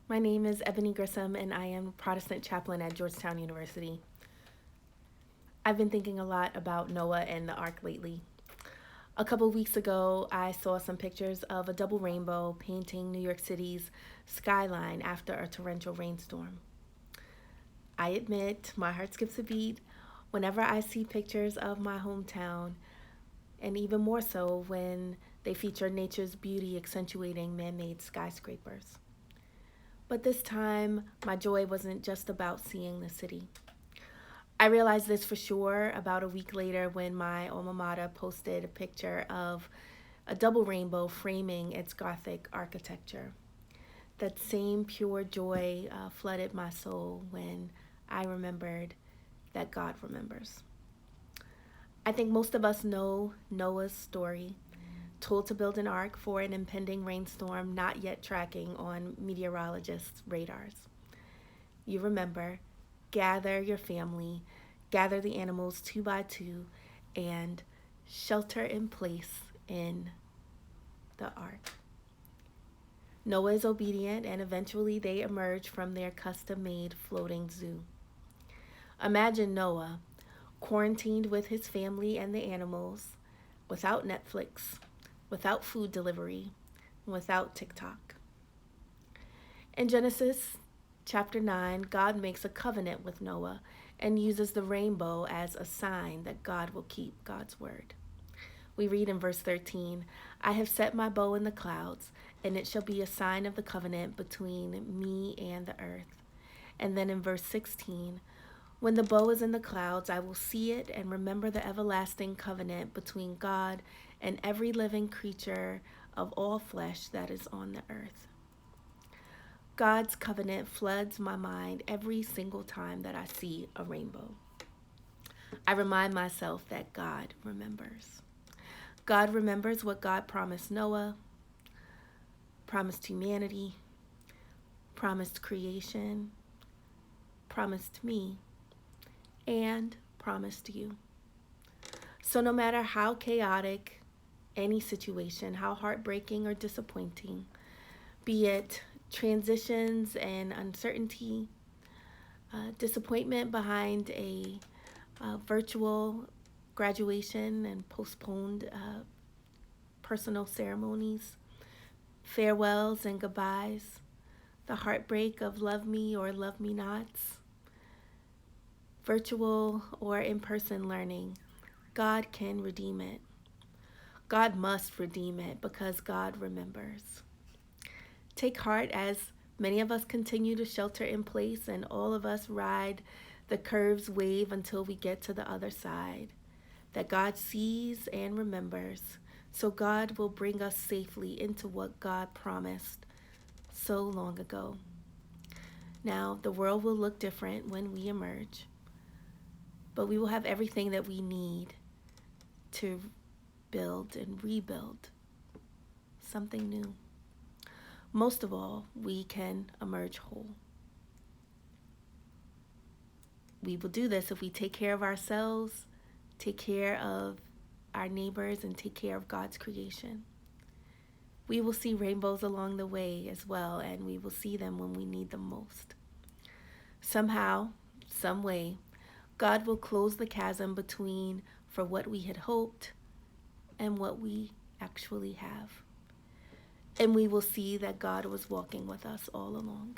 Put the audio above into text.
My name is Ebony Grisom, and I am Protestant Chaplain at Georgetown University. I've been thinking a lot about Noah and the Ark lately. A couple weeks ago, I saw some pictures of a double rainbow painting New York City's skyline after a torrential rainstorm. I admit my heart skips a beat whenever I see pictures of my hometown, and even more so when they feature nature's beauty accentuating man made skyscrapers. But this time, my joy wasn't just about seeing the city. I realized this for sure about a week later when my alma mater posted a picture of a double rainbow framing its Gothic architecture. That same pure joy flooded my soul when I remembered that God remembers. I think most of us know Noah's story, told to build an ark for an impending rainstorm not yet tracking on meteorologists' radars. You remember, gather your family, gather the animals two by two, and shelter in place in the ark. Noah is obedient, and eventually they emerge from their custom made floating zoo. Imagine Noah, quarantined with his family and the animals, without Netflix, without food delivery, without TikTok. In Genesis chapter 9, God makes a covenant with Noah and uses the rainbow as a sign that God will keep God's word. We read in verse 13, I have set my bow in the clouds, and it shall be a sign of the covenant between me and the earth. And then in verse 16, when the bow is in the clouds, I will see it and remember the everlasting covenant between God and every living creature of all flesh that is on the earth. God's covenant floods my mind every single time that I see a rainbow. I remind myself that God remembers. God remembers what God promised Noah, promised humanity, promised creation, promised me, and promised you. So no matter how chaotic any situation, how heartbreaking or disappointing, be it transitions and uncertainty, disappointment behind a virtual graduation and postponed personal ceremonies, farewells and goodbyes, the heartbreak of love me or love me nots, virtual or in-person learning, God can redeem it. God must redeem it because God remembers. Take heart as many of us continue to shelter in place and all of us ride the curve's wave until we get to the other side. That God sees and remembers, so God will bring us safely into what God promised so long ago. Now, the world will look different when we emerge, but we will have everything that we need to build and rebuild something new. Most of all, we can emerge whole. We will do this if we take care of ourselves, take care of our neighbors, and take care of God's creation. We will see rainbows along the way as well, and we will see them when we need them most. Somehow, some way, God will close the chasm between for what we had hoped and what we actually have. And we will see that God was walking with us all along.